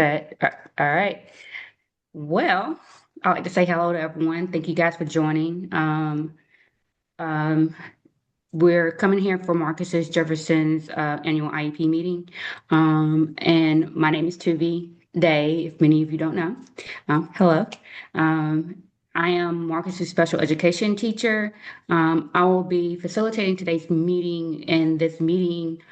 But, all right. Well, I'd like to say hello to everyone. Thank you guys for joining. Um, we're coming here for Marcus's Jefferson's annual IEP meeting. And my name is Tuvi Day, if many of you don't know. Hello. Um, I am Marcus's special education teacher. I will be facilitating today's meeting, and this meeting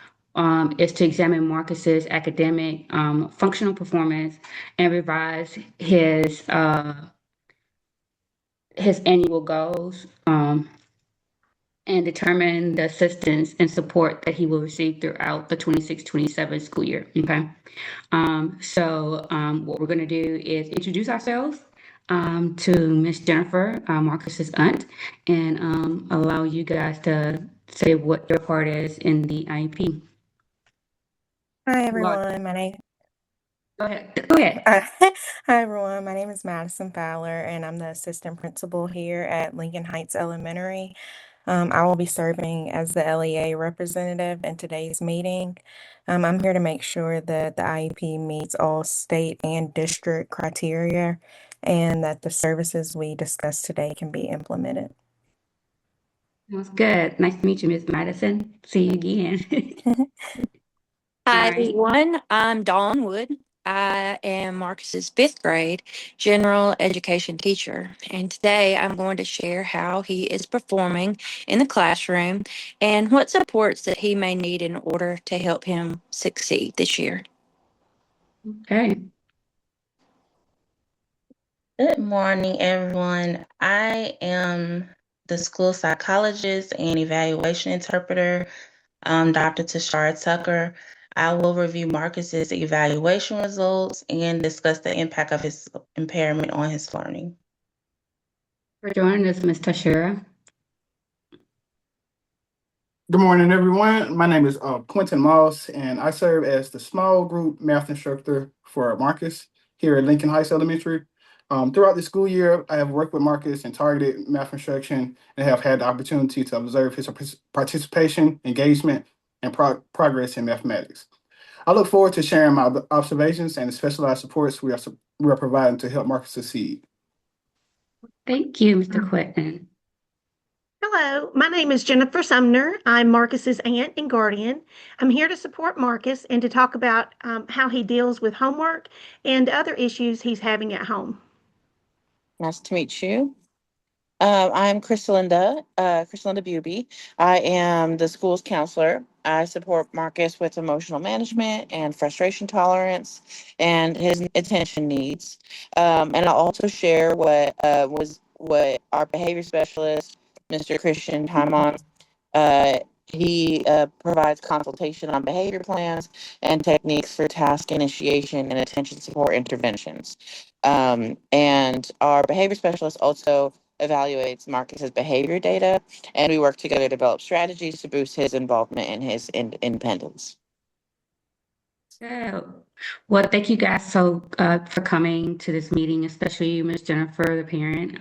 is to examine Marcus's academic functional performance and revise his annual goals. And determine the assistance and support that he will receive throughout the 26-27 school year. Okay. What we're going to do is introduce ourselves to Miss Jennifer, Marcus's aunt, and allow you guys to say what your part is in the IEP. Hi Well, everyone, my name go ahead. Go ahead. Hi everyone, my name is Madison Fowler and I'm the assistant principal here at Lincoln Heights Elementary. I will be serving as the LEA representative in today's meeting. I'm here to make sure that the IEP meets all state and district criteria and that the services we discussed today can be implemented. Sounds good. Nice to meet you, Miss Madison. See you again. All Hi, right. everyone. I'm Dawn Wood. I am Marcus's fifth grade general education teacher, and today I'm going to share how he is performing in the classroom and what supports that he may need in order to help him succeed this year. Okay. Good morning, everyone. I am the school psychologist and evaluation interpreter, Dr. Tashara Tucker. I will review Marcus's evaluation results and discuss the impact of his impairment on his learning. For joining us, Ms. Tashira. Good morning, everyone. My name is Quentin Moss, and I serve as the small group math instructor for Marcus here at Lincoln Heights Elementary. Throughout the school year, I have worked with Marcus in targeted math instruction and have had the opportunity to observe his participation, engagement, and progress in mathematics. I look forward to sharing my observations and the specialized supports we are providing to help Marcus succeed. Thank you, Mr. Quentin. Hello, my name is Jennifer Sumner. I'm Marcus's aunt and guardian. I'm here to support Marcus and to talk about how he deals with homework and other issues he's having at home. Nice to meet you. I'm Chrysalinda Buby. I am the school's counselor. I support Marcus with emotional management and frustration tolerance and his attention needs. And I'll also share what our behavior specialist, Mr. Christian Timon, he provides consultation on behavior plans and techniques for task initiation and attention support interventions. And our behavior specialist also evaluates Marcus's behavior data, and we work together to develop strategies to boost his involvement and his independence. Yeah. Well, thank you guys for coming to this meeting, especially you, Ms. Jennifer, the parent.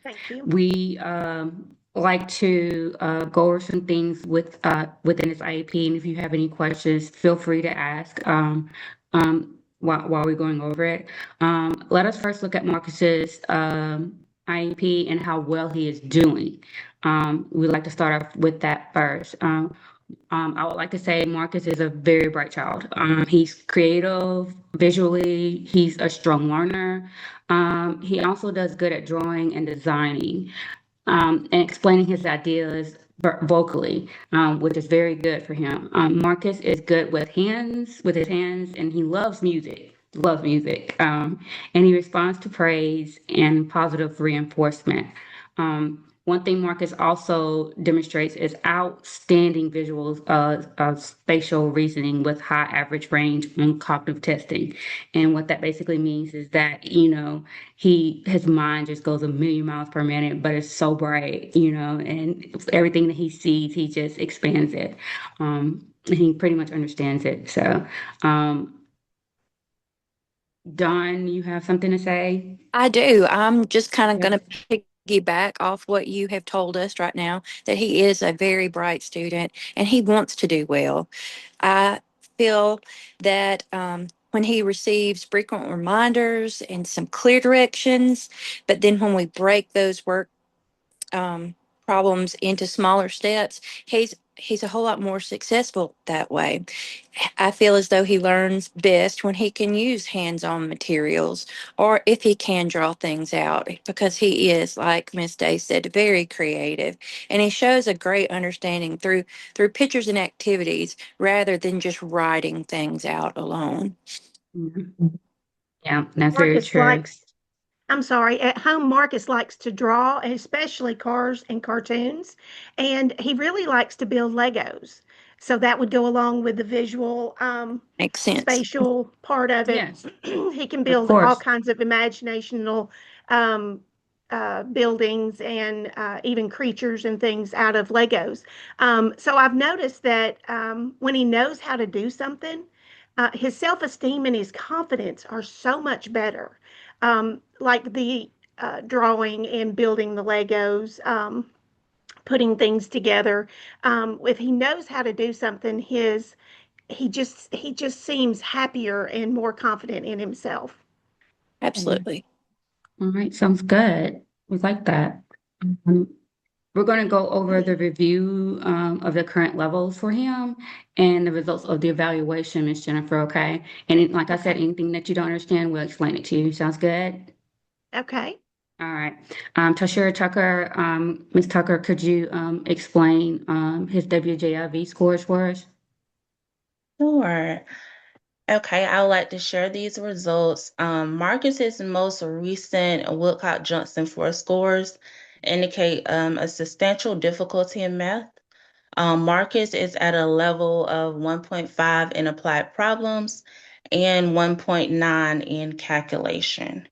Thank you. We like to go over some things within this IEP, and if you have any questions, feel free to ask while we're going over it. Let us first look at Marcus's IEP and how well he is doing. We'd like to start off with that first. I would like to say Marcus is a very bright child. He's creative, visually, he's a strong learner. He also does good at drawing and designing, and explaining his ideas vocally, which is very good for him. Marcus is good with his hands, and he loves music. Loves music, and he responds to praise and positive reinforcement. One thing Marcus also demonstrates is outstanding visuals of spatial reasoning with high average range on cognitive testing. And what that basically means is that, his mind just goes a million miles per minute, but it's so bright, and everything that he sees, he just expands it. And he pretty much understands it. So, Dawn, you have something to say? I do. I'm just kind of Yeah. going to piggyback off what you have told us right now, that he is a very bright student and he wants to do well. I feel that when he receives frequent reminders and some clear directions. But then when we break those work problems into smaller steps, he's a whole lot more successful that way. I feel as though he learns best when he can use hands-on materials or if he can draw things out because he is, like Miss Day said, very creative, and he shows a great understanding through pictures and activities rather than just writing things out alone. Mhm. Yeah, that's very Marcus true. likes, I'm sorry, at home, Marcus likes to draw, especially cars and cartoons, and he really likes to build Legos. So that would go along with the visual, Makes sense. spatial part of it. Yes, He can of build all course. kinds of imaginational um, buildings and even creatures and things out of Legos. So I've noticed that when he knows how to do something, his self-esteem and his confidence are so much better. Like the drawing and building the Legos, putting things together. If he knows how to do something, he just seems happier and more confident in himself. Absolutely. All right, sounds good. We like that. Um, We're going to go over the review of the current levels for him and the results of the evaluation, Miss Jennifer, okay? And like I said, Okay. anything that you don't understand, we'll explain it to you. Sounds good? Okay. All right. Tashira Tucker, Ms. Tucker, could you explain his WJIV scores for us? Sure. Okay, I would like to share these results. Marcus's most recent Woodcock-Johnson 4 scores indicate a substantial difficulty in math. Marcus is at a level of 1.5 in applied problems and 1.9 in calculation.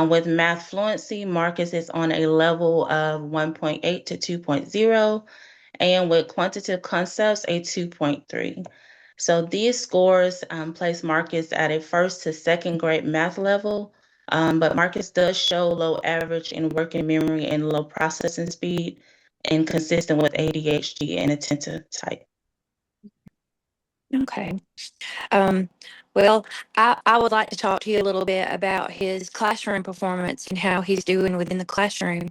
With math fluency, Marcus is on a level of 1.8 to 2.0, and with quantitative concepts, a 2.3. So these scores place Marcus at a first to second grade math level, but Marcus does show low average in working memory and low processing speed, and consistent with ADHD and attentive type. Okay. Um, well, I would like to talk to you a little bit about his classroom performance and how he's doing within the classroom.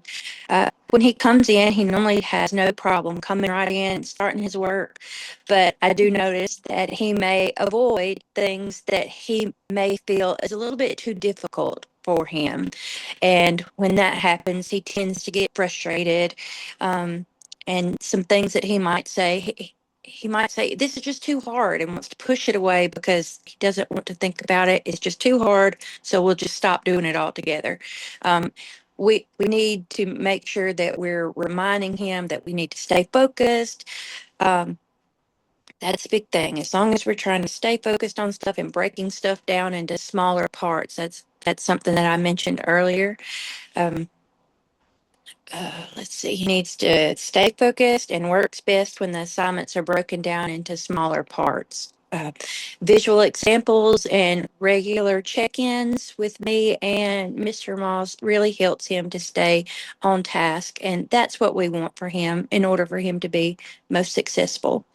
When he comes in, he normally has no problem coming right in, starting his work. But I do notice that he may avoid things that he may feel is a little bit too difficult for him. And when that happens, he tends to get frustrated. And some things that he might say, he might say, this is just too hard, and wants to push it away because he doesn't want to think about it. It's just too hard. So we'll just stop doing it altogether. Um, we need to make sure that we're reminding him that we need to stay focused. Um, that's a big thing. As long as we're trying to stay focused on stuff and breaking stuff down into smaller parts, that's something that I mentioned earlier. Um, let's see, he needs to stay focused and works best when the assignments are broken down into smaller parts. Visual examples and regular check-ins with me and Mr. Moss really helps him to stay on task, and that's what we want for him in order for him to be most successful.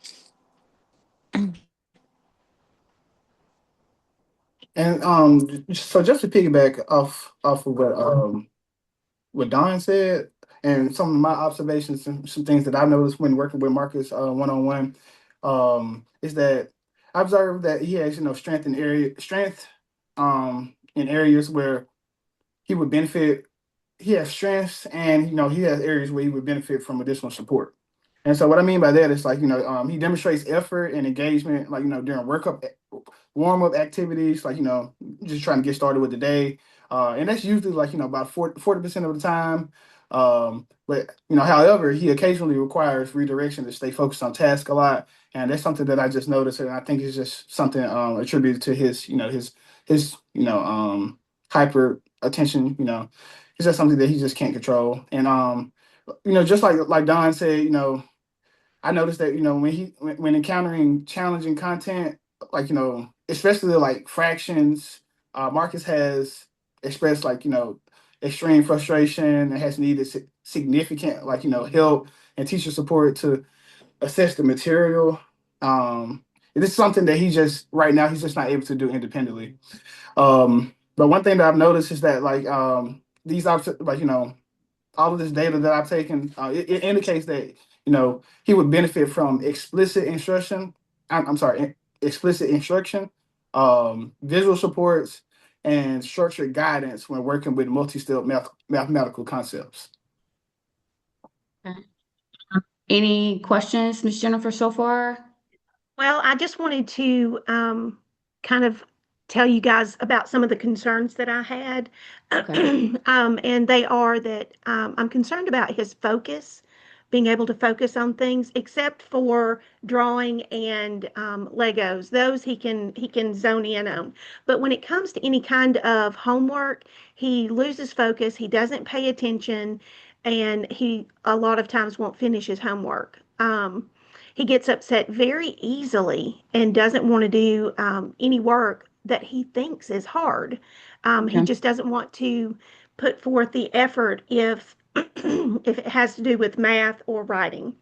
And so just to piggyback off of what Don said, and some of my observations and some things that I noticed when working with Marcus one-on-one, is that I observed that he has, strength in areas where he would benefit. He has strengths, and he has areas where he would benefit from additional support. And so what I mean by that is like, he demonstrates effort and engagement, like, during warm up activities, like, just trying to get started with the day. And that's usually like, about 40% of the time. But, however, he occasionally requires redirection to stay focused on task a lot. And that's something that I just noticed. And I think it's just something attributed to his hyper attention, it's just something that he just can't control. And, just like Don said, I noticed that when encountering challenging content, like especially like fractions, Marcus has expressed like extreme frustration and has needed significant like help and teacher support to assess the material. This is something that right now he's just not able to do independently. But one thing that I've noticed is that all of this data that I've taken, it indicates that he would benefit from explicit instruction. I'm sorry, explicit instruction, visual supports, and structured guidance when working with multi-step mathematical concepts. Okay. Any questions, Ms. Jennifer, so far? Well, I just wanted to kind of tell you guys about some of the concerns that I had. Okay. And they are that I'm concerned about his focus, being able to focus on things, except for drawing and Legos. Those he can zone in on. But when it comes to any kind of homework, he loses focus. He doesn't pay attention, and he a lot of times won't finish his homework. He gets upset very easily and doesn't want to do any work that he thinks is hard. He Okay. just doesn't want to put forth the effort if if it has to do with math or writing.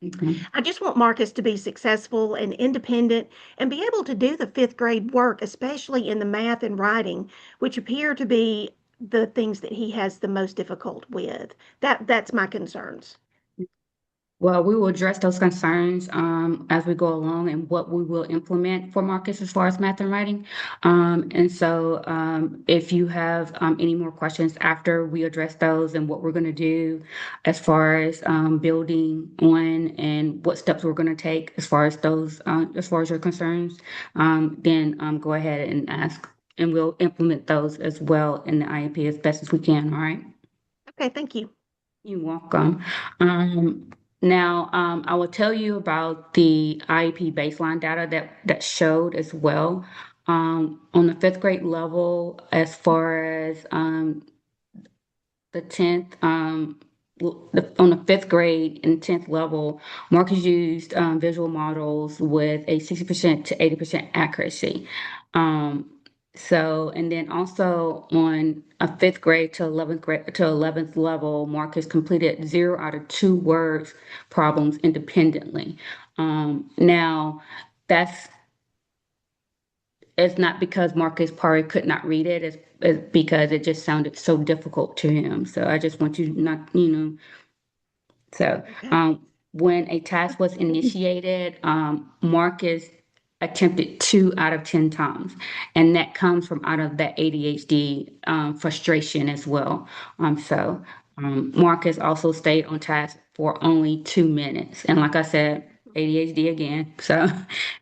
Okay. I just want Marcus to be successful and independent and be able to do the fifth grade work, especially in the math and writing, which appear to be the things that he has the most difficult with. That's my concerns. Well, we will address those concerns as we go along and what we will implement for Marcus as far as math and writing. And so if you have any more questions after we address those and what we're going to do as far as building on and what steps we're going to take as far as as far as your concerns, then go ahead and ask and we'll implement those as well in the IEP as best as we can. All right. Okay, thank you. You're welcome. Now, I will tell you about the IEP baseline data that showed as well. On the fifth grade level, as far as the 10th, on the fifth grade and 10th level, Marcus used visual models with a 60% to 80% accuracy. And then also on a fifth grade to 11th level, Marcus completed 0 out of 2 words problems independently. Now, that's it's not because Marcus probably could not read it, it's because it just sounded so difficult to him. So I just want you not, so Okay. when a task was initiated, Marcus attempted 2 out of 10 times, and that comes from out of that ADHD frustration as well. Marcus also stayed on task for only 2 minutes, and like I said, ADHD again. So,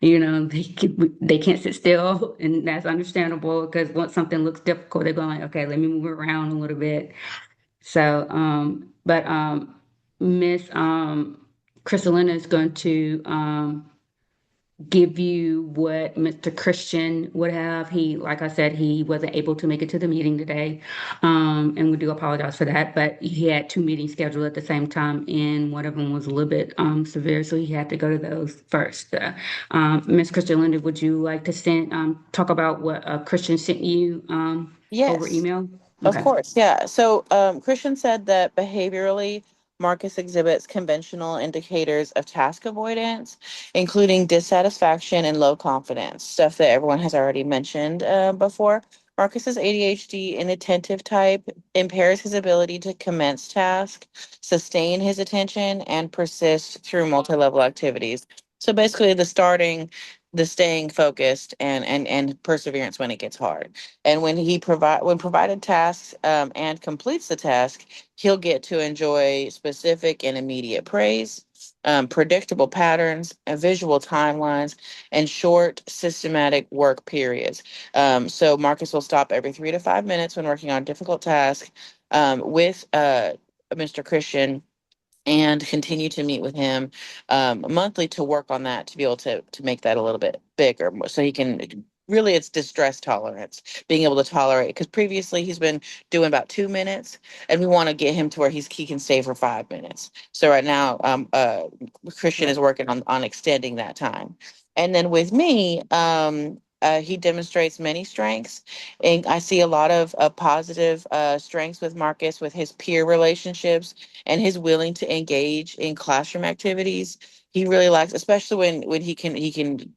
they can't sit still, and that's understandable because once something looks difficult, they're going like, okay, let me move it around a little bit. So, but Miss Crystalina is going to give you what Mr. Christian would have. Like I said, he wasn't able to make it to the meeting today, and we do apologize for that. But he had 2 meetings scheduled at the same time, and one of them was a little bit severe, so he had to go to those first. Miss Crystalina, would you like to talk about what Christian sent you over Yes. email? Of Okay. course, yeah. So Christian said that behaviorally, Marcus exhibits conventional indicators of task avoidance, including dissatisfaction and low confidence, stuff that everyone has already mentioned before. Marcus's ADHD inattentive type impairs his ability to commence task, sustain his attention, and persist through multi-level activities. So basically, the staying focused, and perseverance when it gets hard. And when provided tasks and completes the task, he'll get to enjoy specific and immediate praise, predictable patterns, and visual timelines, and short systematic work periods. So Marcus will stop every 3 to 5 minutes when working on a difficult task with Mr. Christian, and continue to meet with him monthly to work on that, to be able to make that a little bit bigger, so he can really, it's distress tolerance, being able to tolerate, because previously he's been doing about 2 minutes, and we want to get him to where he can stay for 5 minutes. So right now Christian is working on extending that time. And then with me, he demonstrates many strengths, and I see a lot of positive strengths with Marcus, with his peer relationships and his willing to engage in classroom activities. He really likes, especially when he can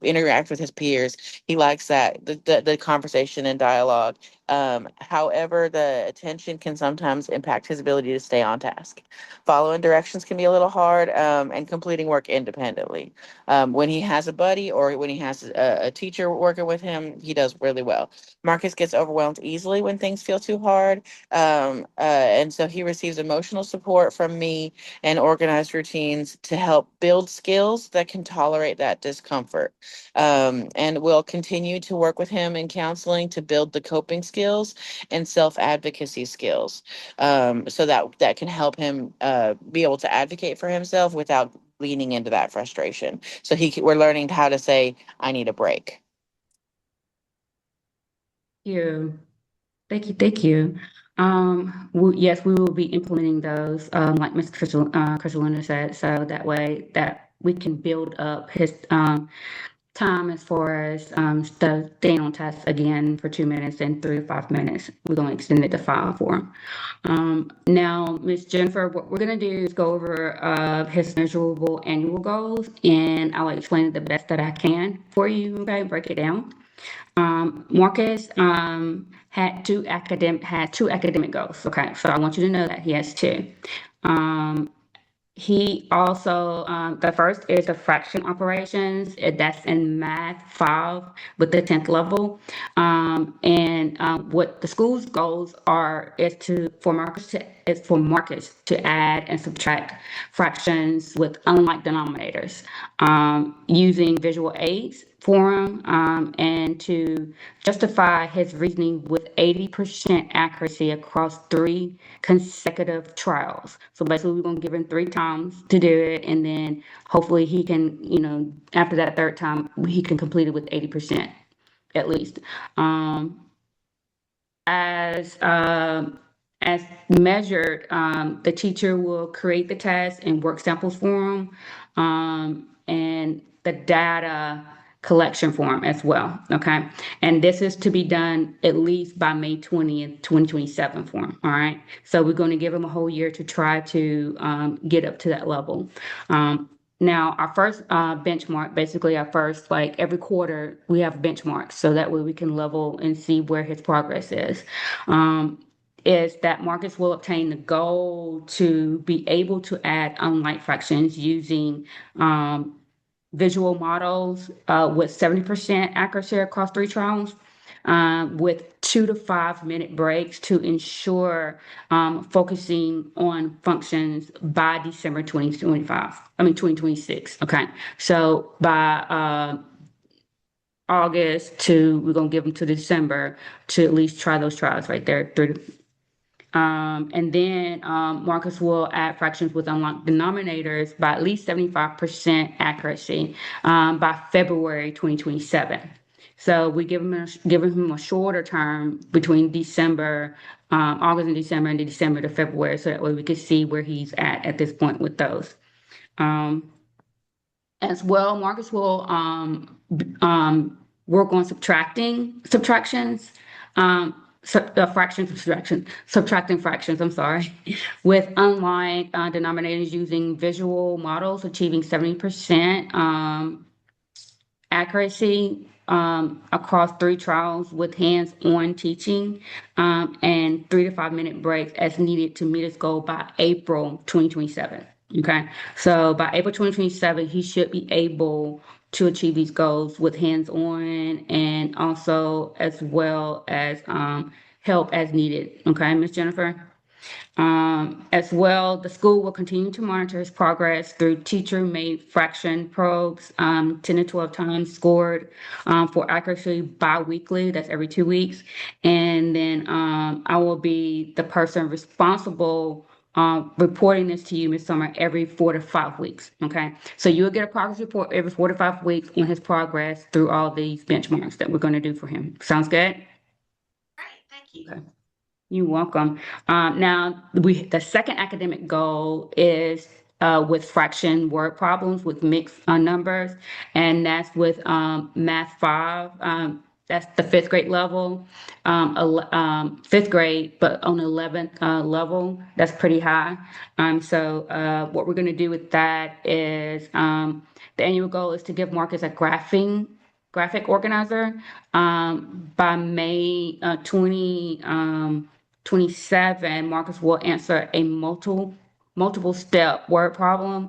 interact with his peers. He likes that the conversation and dialogue. However, the attention can sometimes impact his ability to stay on task. Following directions can be a little hard, and completing work independently. When he has a buddy or when he has a teacher working with him, he does really well. Marcus gets overwhelmed easily when things feel too hard, and so he receives emotional support from me and organized routines to help build skills that can tolerate that discomfort. And we'll continue to work with him in counseling to build the coping skills and self-advocacy skills, so that can help him be able to advocate for himself without leaning into that frustration. So we're learning how to say, I need a break. You. Thank you, thank you. Yes, we will be implementing those, like Ms. Crystalina said, so that way that we can build up his time as far as staying on task again for 2 minutes and 3 to 5 minutes. We're going to extend it to 5 for him. Now, Ms. Jennifer, what we're going to do is go over his measurable annual goals, and I'll explain it the best that I can for you. Okay, break it down. Marcus had two academic goals. Okay, so I want you to know that he has two. He also, the first is the fraction operations. That's in Math 5 with the 10th level. What the school's goals are is for Marcus to add and subtract fractions with unlike denominators, using visual aids for him, and to justify his reasoning with 80% accuracy across 3 consecutive trials. So basically, we're gonna give him 3 times to do it, and then hopefully he can, after that third time, he can complete it with 80% at least. As measured, the teacher will create the test and work samples for him, and the data collection form as well. Okay, and this is to be done at least by May 20th, 2027 form. All right, so we're going to give him a whole year to try to get up to that level. Now, our first benchmark, basically our first, like every quarter, we have benchmarks, so that way we can level and see where his progress is that Marcus will obtain the goal to be able to add unlike fractions using visual models with 70% accuracy across 3 trials, with 2 to 5 minute breaks to ensure focusing on functions by December 2026. Okay, so by we're gonna give them to December to at least try those trials right there. And then Marcus will add fractions with unlocked denominators by at least 75% accuracy by February 2027. So we giving him a shorter term between August and December, and December to February, so that way we can see where he's at this point with those. As well, Marcus will work on subtractions. Subtracting fractions, I'm sorry, with unlike denominators using visual models, achieving 70% accuracy across 3 trials with hands-on teaching, and 3 to 5 minute breaks as needed to meet his goal by April 2027. Okay, so by April 2027, he should be able to achieve these goals with hands-on and also as well as help as needed. Okay, Ms. Jennifer? As well, the school will continue to monitor his progress through teacher-made fraction probes, 10 to 12 times scored for accuracy bi-weekly. That's every 2 weeks. And then I will be the person responsible reporting this to you, Ms. Summer, every 4 to 5 weeks. Okay, so you'll get a progress report every 4 to 5 weeks on his progress through all these benchmarks that we're going to do for him. Sounds good? Great, thank you. Okay. You're welcome. Now, the second academic goal is with fraction word problems with mixed numbers, and that's with Math 5. That's the fifth grade level. Fifth grade, but on 11th level, that's pretty high. So what we're going to do with that is the annual goal is to give Marcus a graphic organizer by May 2027. Marcus will answer a multiple step word problem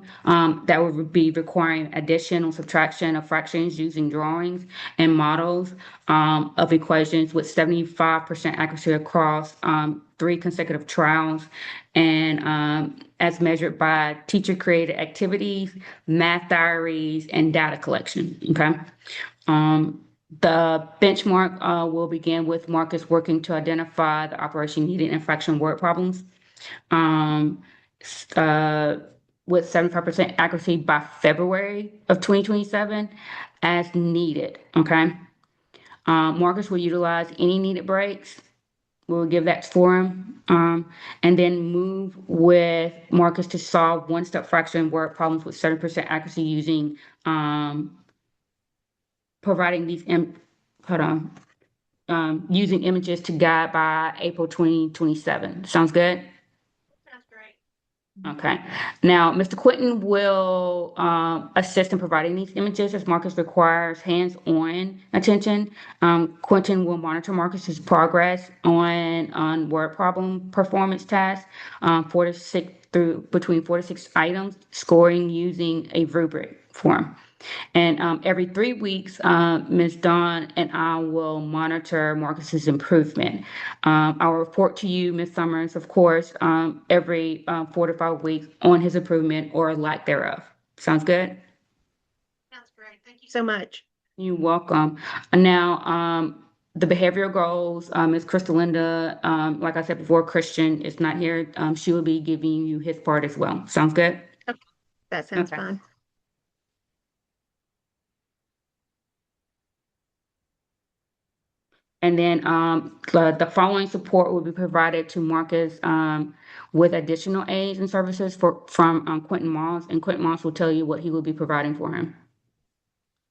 that would be requiring addition or subtraction of fractions using drawings and models of equations with 75% accuracy across 3 consecutive trials and as measured by teacher created activities, math diaries, and data collection. Okay. The benchmark will begin with Marcus working to identify the operation needed in fraction word problems. Um, uh, with 75% accuracy by February of 2027 as needed. Okay. Marcus will utilize any needed breaks. We'll give that for him. And then move with Marcus to solve one-step fraction word problems with 7% accuracy using providing these, hold on, using images to guide by April 2027. Sounds good? Sounds great. Okay. Now, Mr. Quinton will assist in providing these images as Marcus requires hands-on attention. Quinton will monitor Marcus's progress on word problem performance tasks, 4 to 6 through between 4 to 6 items, scoring using a rubric form. And every 3 weeks, Ms. Dawn and I will monitor Marcus's improvement. I'll report to you, Ms. Summers, of course, every 4 to 5 weeks on his improvement or lack thereof. Sounds good? Sounds great. Thank you so much. You're welcome. Now, the behavioral goals, Ms. Crystalinda, like I said before, Christian is not here. She will be giving you his part as well. Sounds good? That sounds Okay. fine. And then the following support will be provided to Marcus with additional aids and services from Quentin Moss, and Quentin Moss will tell you what he will be providing for him.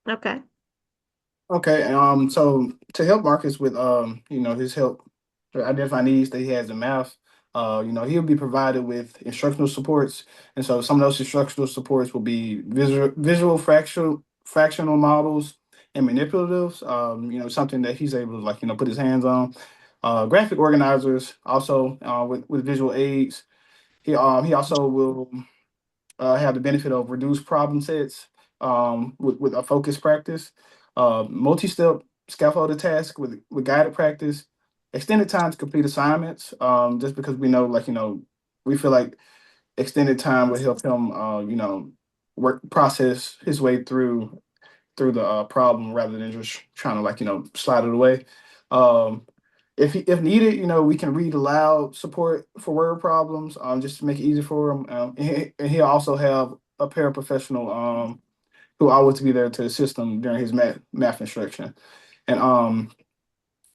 Okay. Okay, so to help Marcus with his help identify needs that he has in math, he'll be provided with instructional supports, and so some of those instructional supports will be visual fractional models and manipulatives. Something that he's able to put his hands on. Graphic organizers also with visual aids. He also will have the benefit of reduced problem sets with a focused practice, multi-step scaffolded task with guided practice, extended time to complete assignments. Just because we know, we feel like extended time would help him, work process his way through the problem rather than just trying to slide it away. Um, if needed, we can read aloud support for word problems, just to make it easy for him. And he'll also have a paraprofessional who always be there to assist him during his math instruction. And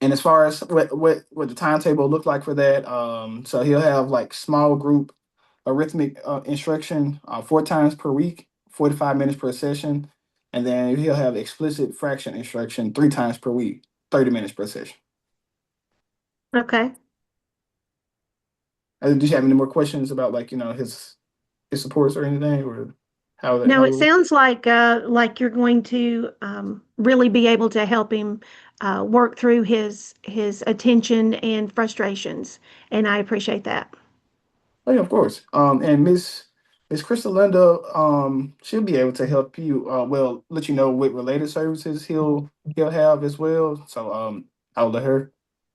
as far as what the timetable look like for that, so he'll have small group arithmetic instruction 4 times per week, 45 minutes per session, and then he'll have explicit fraction instruction 3 times per week, 30 minutes per session. Okay. Do you have any more questions about his supports or anything, or how that? No, how it sounds like you're going to really be able to help him work through his attention and frustrations, and I appreciate that. Oh yeah, of course. And Miss Crystal Linda, she'll be able to help you. Let you know what related services he'll have as well. So I'll let her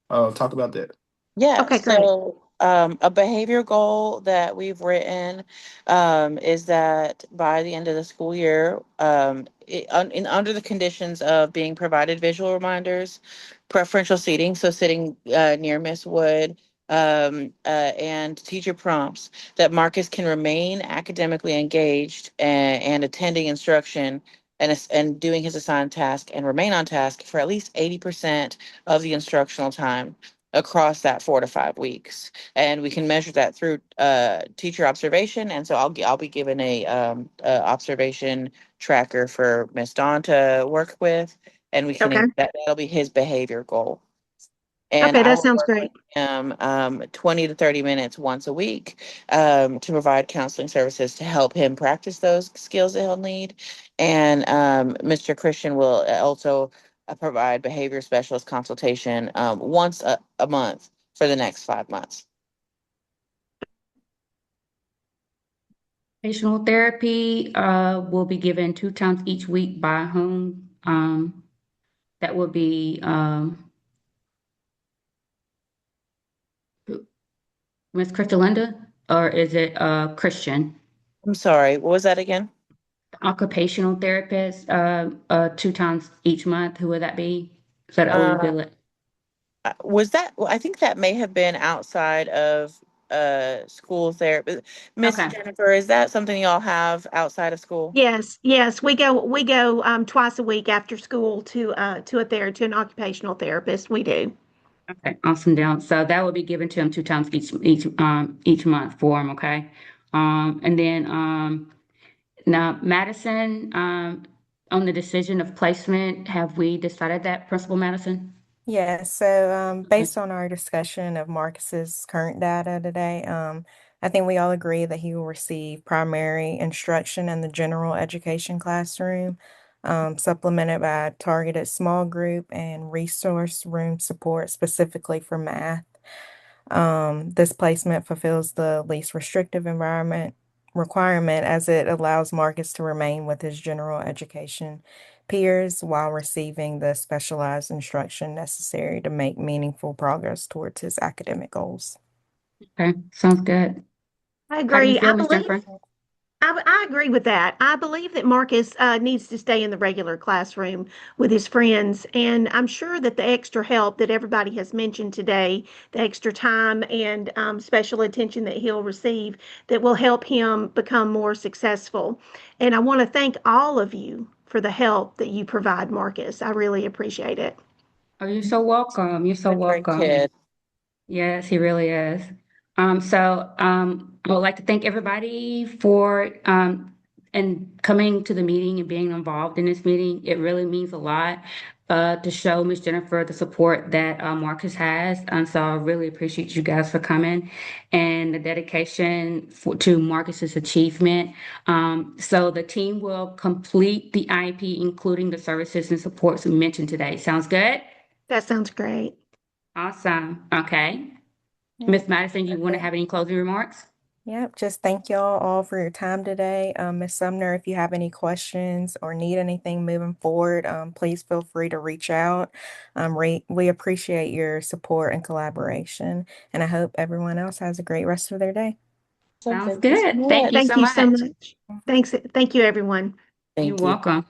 talk about that. Yeah, Okay, great. so a behavior goal that we've written is that by the end of the school year, under the conditions of being provided visual reminders, preferential seating, so sitting near Miss Wood, and teacher prompts, that Marcus can remain academically engaged and attending instruction and doing his assigned task and remain on task for at least 80% of the instructional time across that 4 to 5 weeks, and we can measure that through teacher observation. And so I'll be given a observation tracker for Miss Dawn to work with, and we can, Okay. that'll be his behavior goal. And Okay, I that will sounds work great. with him 20 to 30 minutes once a week to provide counseling services to help him practice those skills that he'll need. And Mr. Christian will also provide behavior specialist consultation once a month for the next 5 months. Occupational therapy will be given 2 times each week by whom? That will be Ms. Crystalinda, or is it Christian? I'm sorry, what was that again? Occupational therapist, 2 times each month. Who would that be? So that we bill it. Was that, well, I think that may have been outside of school therapy. Miss Okay. Jennifer, is that something y'all have outside of school? Yes, we go twice a week after school to an occupational therapist. We do. Okay, awesome deal. So that will be given to him 2 times each month for him, okay? And then now Madison, on the decision of placement, have we decided that, Principal Madison? Yeah, so based on our discussion of Marcus's current data today, I think we all agree that he will receive primary instruction in the general education classroom, supplemented by targeted small group and resource room support specifically for math. This placement fulfills the least restrictive environment requirement as it allows Marcus to remain with his general education peers while receiving the specialized instruction necessary to make meaningful progress towards his academic goals. Okay, sounds good. I How do you agree. feel, Ms. Jennifer? I agree with that. I believe that Marcus needs to stay in the regular classroom with his friends. And I'm sure that the extra help that everybody has mentioned today, the extra time and special attention that he'll receive, that will help him become more successful. And I want to thank all of you for the help that you provide Marcus. I really appreciate it. Oh, you're so welcome. You're so A great welcome. kid. Yes, he really is. I would like to thank everybody for and coming to the meeting and being involved in this meeting. It really means a lot to show Miss Jennifer the support that Marcus has. And so I really appreciate you guys for coming and the dedication to Marcus's achievement. So the team will complete the IEP, including the services and supports we mentioned today. Sounds good? That sounds great. Awesome. Okay. Yeah. Miss Madison, you want to have any closing remarks? Yep, just thank y'all all for your time today. Ms. Sumner, if you have any questions or need anything moving forward, please feel free to reach out. We appreciate your support and collaboration, and I hope everyone else has a great rest of their day. Sounds Thank you so good. Thank you much. Thank so you so much. much. Thank you, everyone. You're Thank you. welcome.